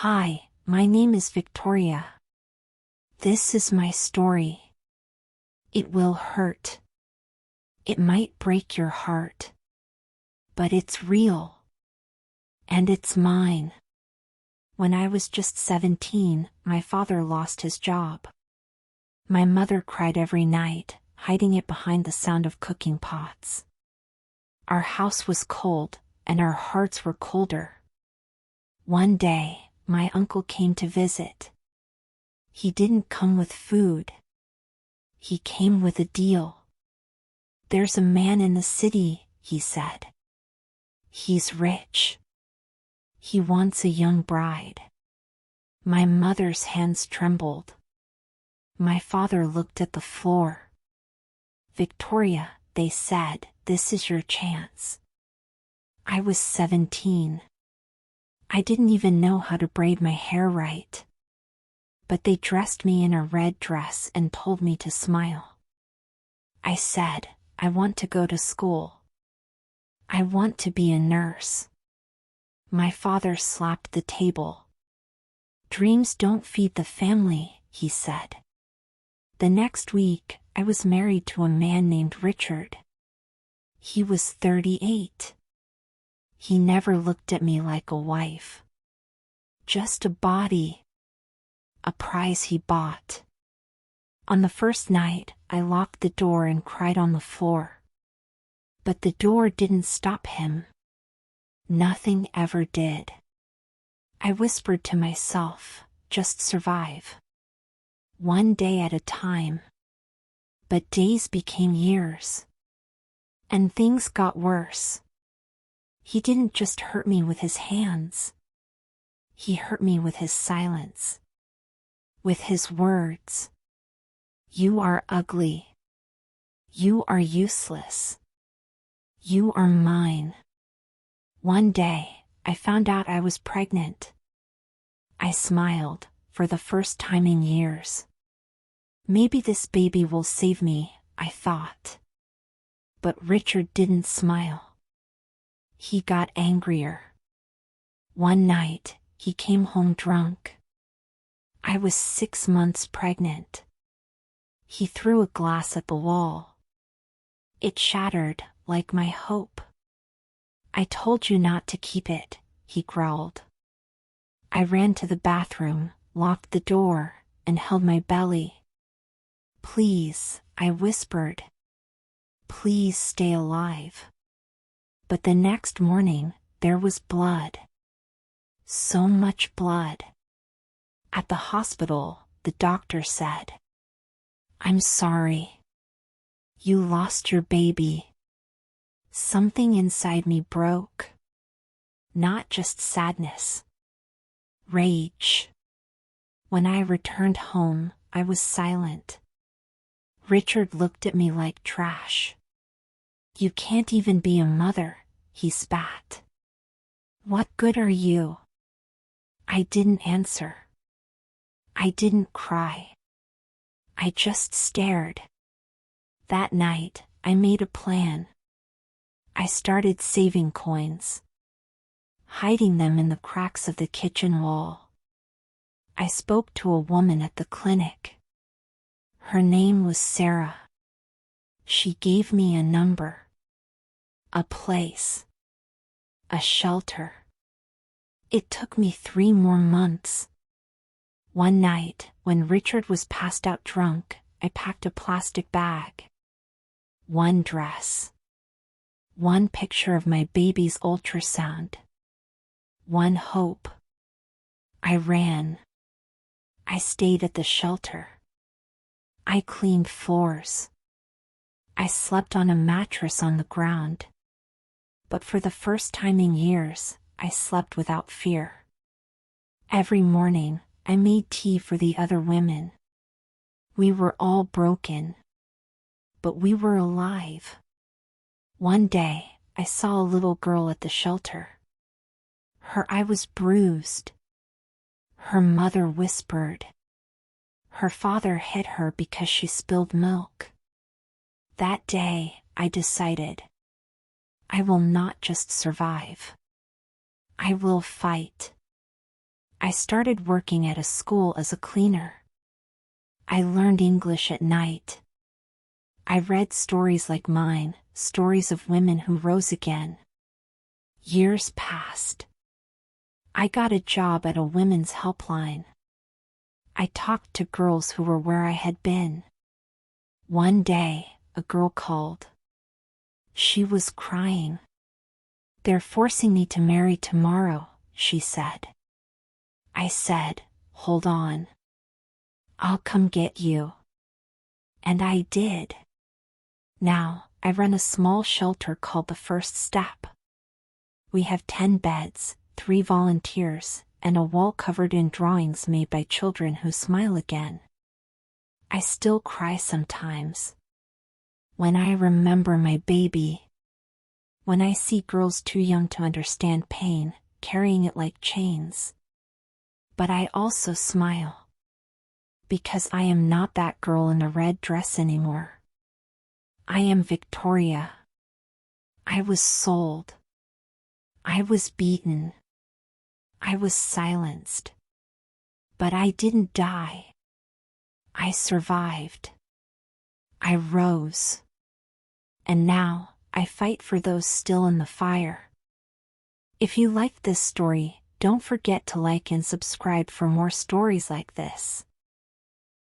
Hi, my name is Victoria. This is my story. It will hurt. It might break your heart. But it's real. And it's mine. When I was just 17, my father lost his job. My mother cried every night, hiding it behind the sound of cooking pots. Our house was cold, and our hearts were colder. One day, my uncle came to visit. He didn't come with food. He came with a deal. "There's a man in the city," he said. "He's rich. He wants a young bride." My mother's hands trembled. My father looked at the floor. "Victoria," they said, "this is your chance." I was 17. I didn't even know how to braid my hair right. But they dressed me in a red dress and told me to smile. I said, "I want to go to school. I want to be a nurse." My father slapped the table. "Dreams don't feed the family," he said. The next week, I was married to a man named Richard. He was 38. He never looked at me like a wife. Just a body. A prize he bought. On the first night, I locked the door and cried on the floor. But the door didn't stop him. Nothing ever did. I whispered to myself, "Just survive. One day at a time." But days became years. And things got worse. He didn't just hurt me with his hands. He hurt me with his silence. With his words. "You are ugly. You are useless. You are mine." One day, I found out I was pregnant. I smiled, for the first time in years. Maybe this baby will save me, I thought. But Richard didn't smile. He got angrier. One night, he came home drunk. I was 6 months pregnant. He threw a glass at the wall. It shattered, like my hope. "I told you not to keep it," he growled. I ran to the bathroom, locked the door, and held my belly. "Please," I whispered. "Please stay alive." But the next morning, there was blood. So much blood. At the hospital, the doctor said, "I'm sorry. You lost your baby." Something inside me broke. Not just sadness. Rage. When I returned home, I was silent. Richard looked at me like trash. "You can't even be a mother," he spat. "What good are you?" I didn't answer. I didn't cry. I just stared. That night, I made a plan. I started saving coins. Hiding them in the cracks of the kitchen wall. I spoke to a woman at the clinic. Her name was Sarah. She gave me a number. A place. A shelter. It took me 3 more months. One night, when Richard was passed out drunk, I packed a plastic bag. One dress. One picture of my baby's ultrasound. One hope. I ran. I stayed at the shelter. I cleaned floors. I slept on a mattress on the ground. But for the first time in years, I slept without fear. Every morning, I made tea for the other women. We were all broken. But we were alive. One day, I saw a little girl at the shelter. Her eye was bruised. Her mother whispered. Her father hit her because she spilled milk. That day, I decided. I will not just survive. I will fight. I started working at a school as a cleaner. I learned English at night. I read stories like mine, stories of women who rose again. Years passed. I got a job at a women's helpline. I talked to girls who were where I had been. One day, a girl called. She was crying. "They're forcing me to marry tomorrow," she said. I said, "Hold on. I'll come get you." And I did. Now, I run a small shelter called The First Step. We have 10 beds, 3 volunteers, and a wall covered in drawings made by children who smile again. I still cry sometimes. When I remember my baby. When I see girls too young to understand pain, carrying it like chains. But I also smile. Because I am not that girl in a red dress anymore. I am Victoria. I was sold. I was beaten. I was silenced. But I didn't die. I survived. I rose. And now, I fight for those still in the fire. If you liked this story, don't forget to like and subscribe for more stories like this.